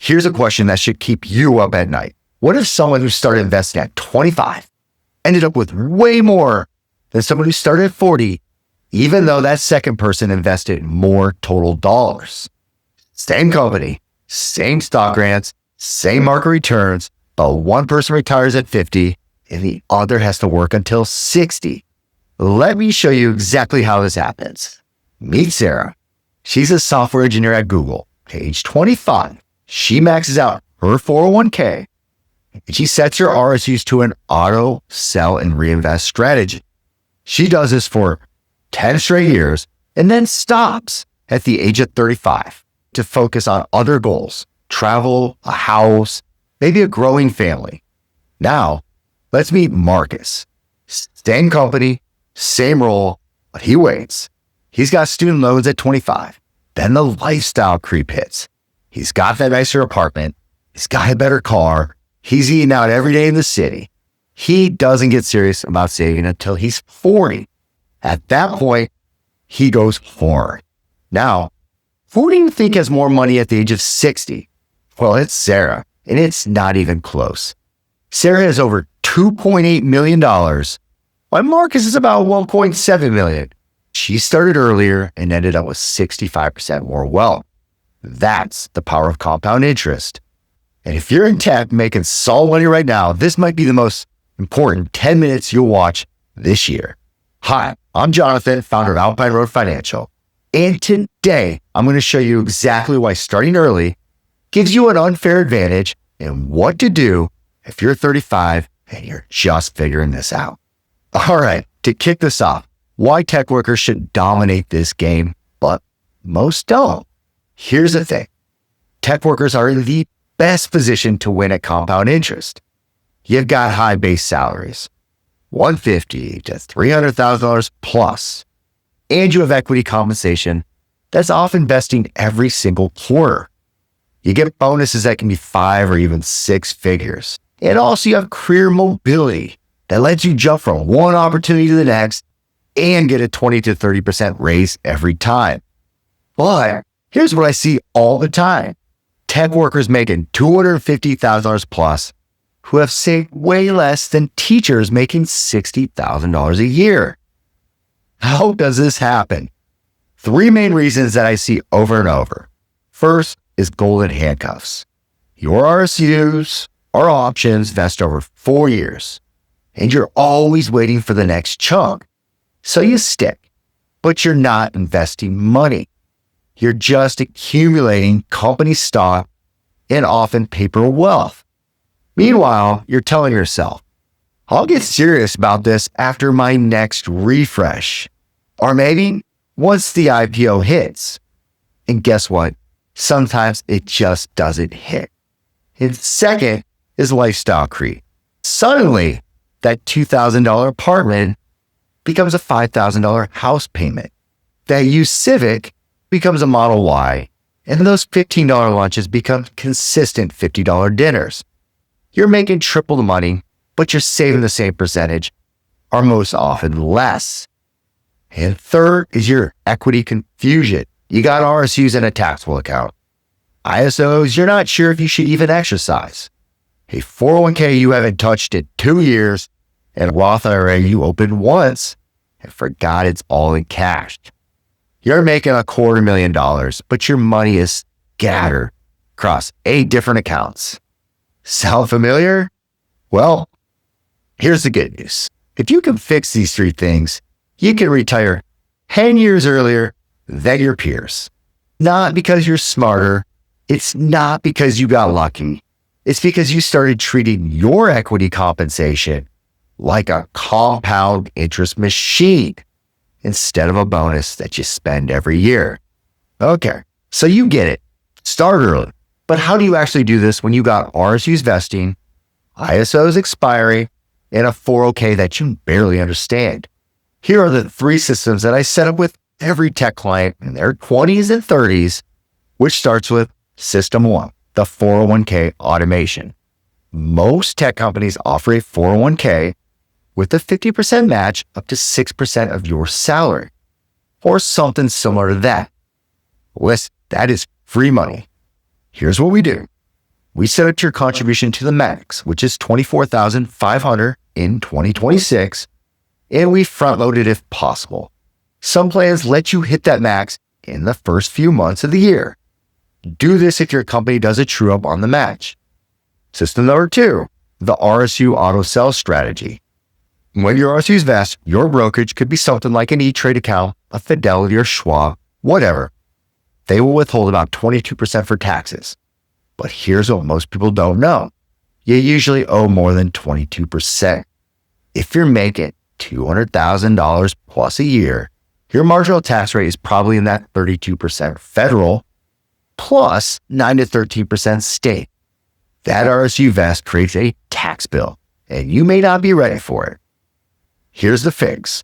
Here's a question that should keep you up at night. What if someone who started investing at 25 ended up with way more than someone who started at 40, even though that second person invested more total dollars? Same company, same stock grants, same market returns, but one person retires at 50 and the other has to work until 60. Let me show you exactly how this happens. Meet Sarah. She's a software engineer at Google. Age 25. She maxes out her 401k and she sets her RSUs to an auto, sell, and reinvest strategy. She does this for 10 straight years and then stops at the age of 35 to focus on other goals, travel, a house, maybe a growing family. Now, let's meet Marcus. Same company, same role, but he waits. He's got student loans at 25. Then the lifestyle creep hits. He's got that nicer apartment. He's got a better car. He's eating out every day in the city. He doesn't get serious about saving until he's 40. At that point, he goes forward. Now, who do you think has more money at the age of 60? Well, it's Sarah, and it's not even close. Sarah has over $2.8 million, while Marcus is about $1.7 million. She started earlier and ended up with 65% more wealth. That's the power of compound interest. And if you're in tech making solid money right now, this might be the most important 10 minutes you'll watch this year. Hi, I'm Jonathan, founder of Alpine Road Financial. And today, I'm going to show you exactly why starting early gives you an unfair advantage and what to do if you're 35 and you're just figuring this out. All right, to kick this off, why tech workers should dominate this game, but most don't. Here's the thing. Tech workers are in the best position to win at compound interest. You've got high base salaries, $150,000 to $300,000 plus, and you have equity compensation that's often vesting every single quarter. You get bonuses that can be 5 or even 6 figures. And also you have career mobility that lets you jump from one opportunity to the next and get a 20 to 30% raise every time. But here's what I see all the time. Tech workers making $250,000 plus who have saved way less than teachers making $60,000 a year. How does this happen? 3 main reasons that I see over and over. First is golden handcuffs. Your RSUs or options vest over 4 years, and you're always waiting for the next chunk. So you stick, but you're not investing money. You're just accumulating company stock and often paper wealth. Meanwhile, you're telling yourself, I'll get serious about this after my next refresh, or maybe once the IPO hits. And guess what? Sometimes it just doesn't hit. And second is lifestyle creep. Suddenly, that $2,000 apartment becomes a $5,000 house payment. That used Civic becomes a Model Y, and those $15 lunches become consistent $50 dinners. You're making triple the money, but you're saving the same percentage, or most often less. And third is your equity confusion. You got RSUs in a taxable account. ISOs, you're not sure if you should even exercise. A 401k you haven't touched in 2 years, and a Roth IRA you opened once and forgot it's all in cash. You're making $250,000, but your money is scattered across 8 different accounts. Sound familiar? Well, here's the good news. If you can fix these 3 things, you can retire 10 years earlier than your peers. Not because you're smarter. It's not because you got lucky. It's because you started treating your equity compensation like a compound interest machine instead of a bonus that you spend every year. Okay, so you get it. Start early. But how do you actually do this when you got RSUs vesting, ISOs expiring, and a 401k that you barely understand? Here are the 3 systems that I set up with every tech client in their 20s and 30s, which starts with System 1, the 401k automation. Most tech companies offer a 401k with a 50% match up to 6% of your salary, or something similar to that. Listen, that is free money. Here's what we do. We set up your contribution to the max, which is $24,500 in 2026, and we front load it if possible. Some plans let you hit that max in the first few months of the year. Do this if your company does a true up on the match. System number 2, the RSU auto sell strategy. When your RSUs vest, your brokerage could be something like an E-Trade account, a Fidelity or Schwab, whatever. They will withhold about 22% for taxes. But here's what most people don't know. You usually owe more than 22%. If you're making $200,000 plus a year, your marginal tax rate is probably in that 32% federal plus 9 to 13% state. That RSU vest creates a tax bill, and you may not be ready for it. Here's the fix.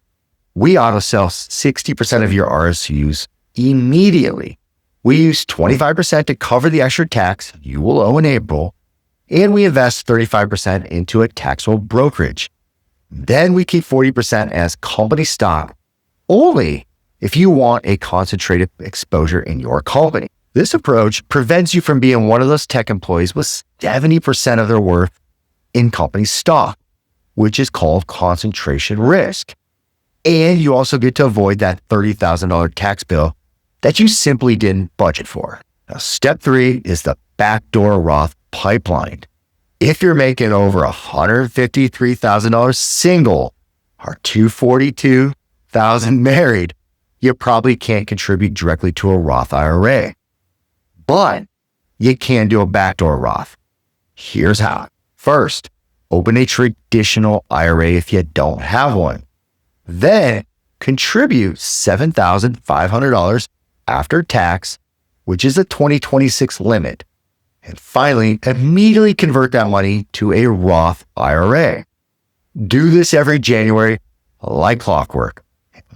We auto sell 60% of your RSUs immediately. We use 25% to cover the extra tax you will owe in April, and we invest 35% into a taxable brokerage. Then we keep 40% as company stock, only if you want a concentrated exposure in your company. This approach prevents you from being one of those tech employees with 70% of their worth in company stock, which is called concentration risk. And you also get to avoid that $30,000 tax bill that you simply didn't budget for. Now, step 3 is the backdoor Roth pipeline. If you're making over $153,000 single or $242,000 married, you probably can't contribute directly to a Roth IRA. But you can do a backdoor Roth. Here's how. First, open a traditional IRA if you don't have one. Then contribute $7,500 after tax, which is the 2026 limit. And finally, immediately convert that money to a Roth IRA. Do this every January like clockwork.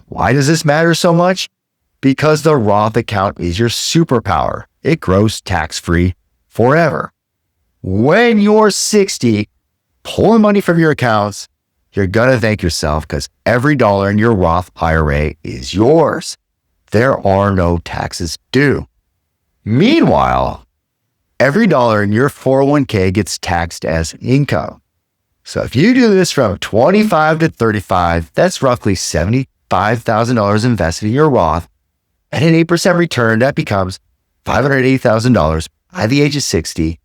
Why does this matter so much? Because the Roth account is your superpower. It grows tax-free forever. When you're 60, pulling money from your accounts, you're going to thank yourself because every dollar in your Roth IRA is yours. There are no taxes due. Meanwhile, every dollar in your 401k gets taxed as income. So if you do this from 25 to 35, that's roughly $75,000 invested in your Roth. At an 8% return, that becomes $580,000 by the age of 60,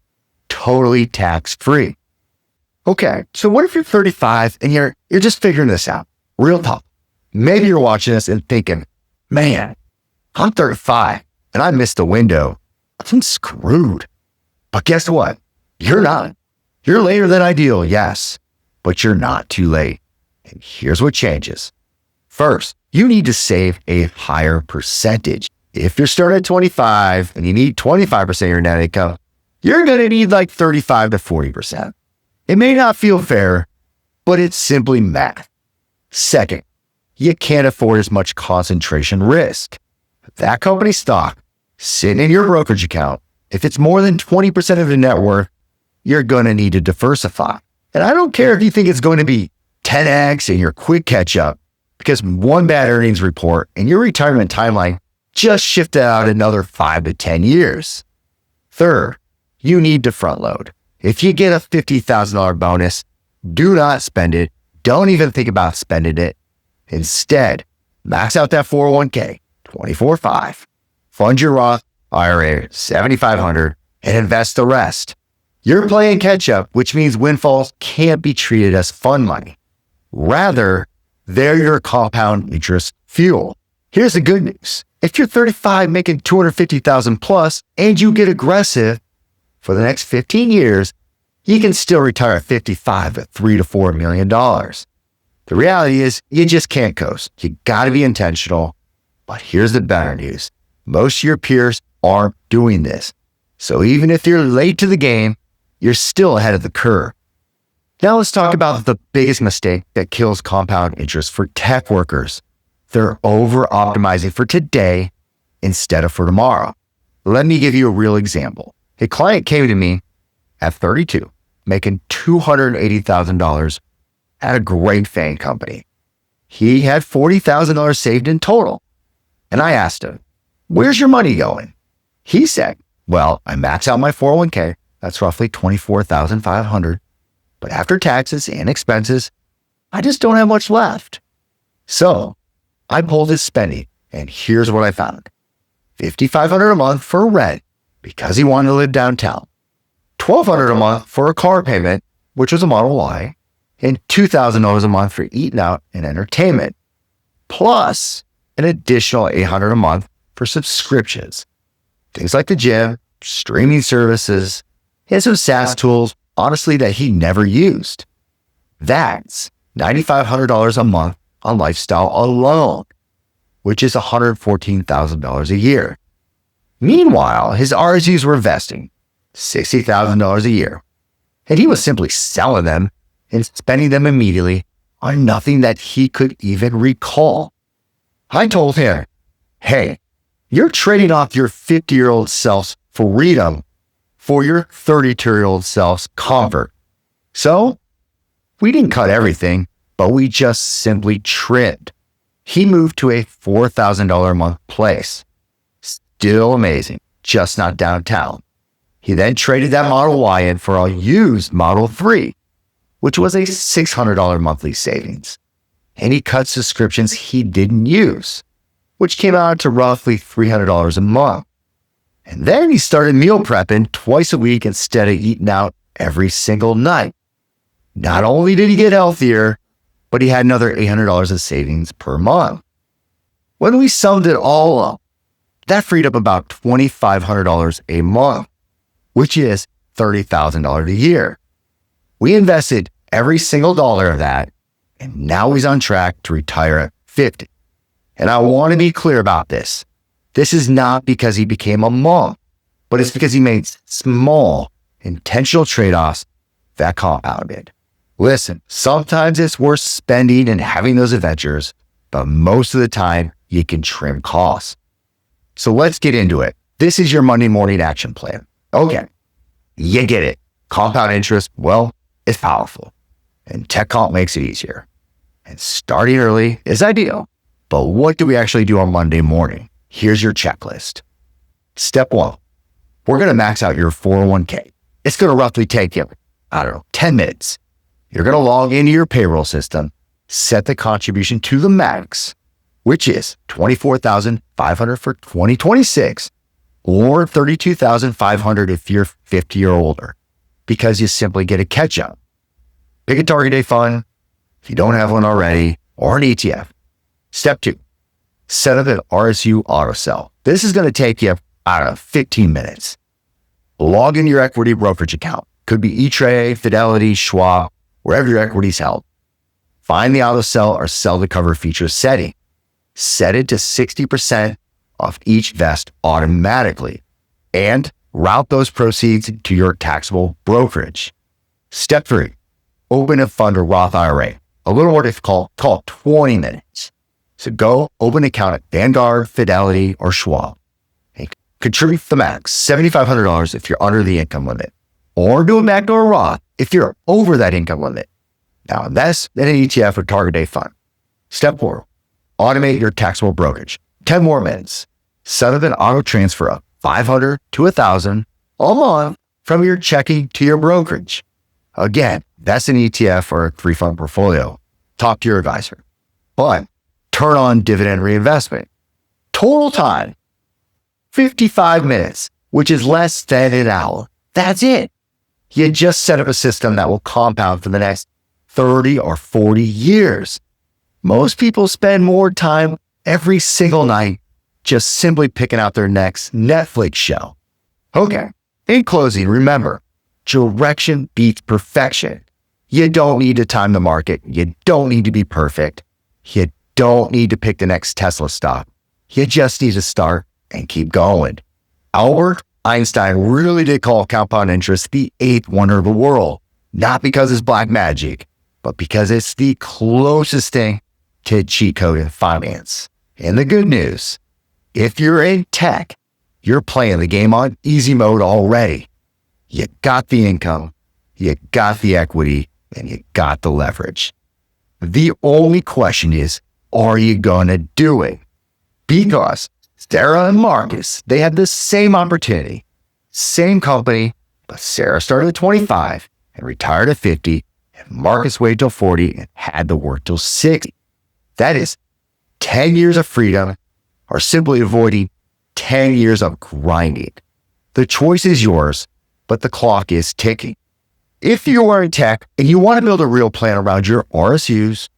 totally tax-free. Okay, so what if you're 35 and you're just figuring this out? Real talk. Maybe you're watching this and thinking, man, I'm 35 and I missed the window. I'm screwed. But guess what? You're not. You're later than ideal, yes, but you're not too late. And here's what changes. First, you need to save a higher percentage. If you're starting at 25 and you need 25% of your net income, you're going to need like 35 to 40%. It may not feel fair, but it's simply math. Second, you can't afford as much concentration risk. That company stock sitting in your brokerage account, if it's more than 20% of your net worth, you're going to need to diversify. And I don't care if you think it's going to be 10x and your quick catch up, because one bad earnings report and your retirement timeline just shifted out another 5 to 10 years. Third, you need to front load. If you get a $50,000 bonus, do not spend it. Don't even think about spending it. Instead, max out that 401k, 24/5. Fund your Roth IRA, $7,500, and invest the rest. You're playing catch up, which means windfalls can't be treated as fun money. Rather, they're your compound interest fuel. Here's the good news. If you're 35 making $250,000 plus and you get aggressive for the next 15 years, you can still retire at 55 at $3 to $4 million. The reality is you just can't coast. You got to be intentional. But here's the better news. Most of your peers aren't doing this. So even if you're late to the game, you're still ahead of the curve. Now let's talk about the biggest mistake that kills compound interest for tech workers. They're over-optimizing for today instead of for tomorrow. Let me give you a real example. A client came to me at 32, making $280,000 at a great FANG company. He had $40,000 saved in total. And I asked him, where's your money going? He said, well, I max out my 401k, That's roughly $24,500. But after taxes and expenses, I just don't have much left. So I pulled his spending, and here's what I found. $5,500 a month for rent because he wanted to live downtown. $1,200 a month for a car payment, which was a Model Y, and $2,000 a month for eating out and entertainment, plus an additional $800 a month for subscriptions. Things like the gym, streaming services, and some SaaS tools, honestly, that he never used. That's $9,500 a month on lifestyle alone, which is $114,000 a year. Meanwhile, his RSUs were vesting $60,000 a year, and he was simply selling them and spending them immediately on nothing that he could even recall. I told him, hey, you're trading off your 50-year-old self's freedom for your 32-year-old self's comfort. So we didn't cut everything, but we just simply trimmed. He moved to a $4,000 a month place. Still amazing, just not downtown. He then traded that Model Y in for a used Model 3, which was a $600 monthly savings. And he cut subscriptions he didn't use, which came out to roughly $300 a month. And then he started meal prepping twice a week instead of eating out every single night. Not only did he get healthier, but he had another $800 of savings per month. When we summed it all up, that freed up about $2,500 a month, which is $30,000 a year. We invested every single dollar of that, and now he's on track to retire at 50. And I want to be clear about this. This is not because he became a monk, but it's because he made small, intentional trade-offs that compounded. Listen, sometimes it's worth spending and having those adventures, but most of the time you can trim costs. So let's get into it. This is your Monday morning action plan. Okay, you get it. Compound interest, well, it's powerful, and tech comp makes it easier. And starting early is ideal, but what do we actually do on Monday morning? Here's your checklist. Step 1, we're going to max out your 401k. It's going to roughly take you, 10 minutes. You're going to log into your payroll system, set the contribution to the max, which is $24,500 for 2026 or $32,500 if you're 50 or older, because you simply get a catch up. Pick a target date fund if you don't have one already, or an ETF. Step 2, set up an RSU auto sell. This is going to take you, 15 minutes. Log in your equity brokerage account. Could be E-Trade, Fidelity, Schwab, wherever your equity's held. Find the auto sell or sell to cover feature setting. Set it to 60% of each vest automatically, and route those proceeds to your taxable brokerage. Step 3, open a fund or Roth IRA. A little more difficult, call it 20 minutes. So go open an account at Vanguard, Fidelity, or Schwab. And contribute the max, $7,500 if you're under the income limit, or do a backdoor Roth if you're over that income limit. Now invest in an ETF or target date fund. Step 4, automate your taxable brokerage. 10 more minutes. Set up an auto transfer of $500 to $1,000 a month from your checking to your brokerage. Again, that's an ETF or a 3-fund portfolio. Talk to your advisor. But turn on dividend reinvestment. Total time, 55 minutes, which is less than an hour. That's it. You just set up a system that will compound for the next 30 or 40 years. Most people spend more time every single night just simply picking out their next Netflix show. Okay, in closing, remember, direction beats perfection. You don't need to time the market. You don't need to be perfect. You don't need to pick the next Tesla stock. You just need to start and keep going. Albert Einstein really did call compound interest the 8th wonder of the world, not because it's black magic, but because it's the closest thing to a cheat code in finance. And the good news, if you're in tech, you're playing the game on easy mode already. You got the income, you got the equity, and you got the leverage. The only question is, are you going to do it? Because Sarah and Marcus, they had the same opportunity, same company, But Sarah started at 25 and retired at 50, and Marcus waited till 40 and had to work till 60. That is 10 years of freedom, or simply avoiding 10 years of grinding. The choice is yours, but the clock is ticking. If you are in tech and you want to build a real plan around your RSUs,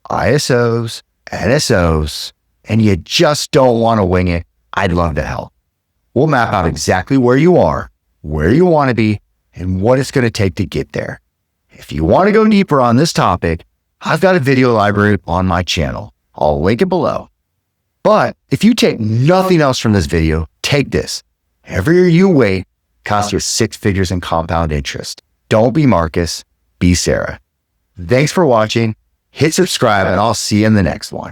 ISOs, NSOs, and you just don't want to wing it, I'd love to help. We'll map out exactly where you are, where you want to be, and what it's going to take to get there. If you want to go deeper on this topic, I've got a video library on my channel. I'll link it below. But if you take nothing else from this video, take this. Every year you wait costs you 6 figures in compound interest. Don't be Marcus, be Sarah. Thanks for watching. Hit subscribe, and I'll see you in the next one.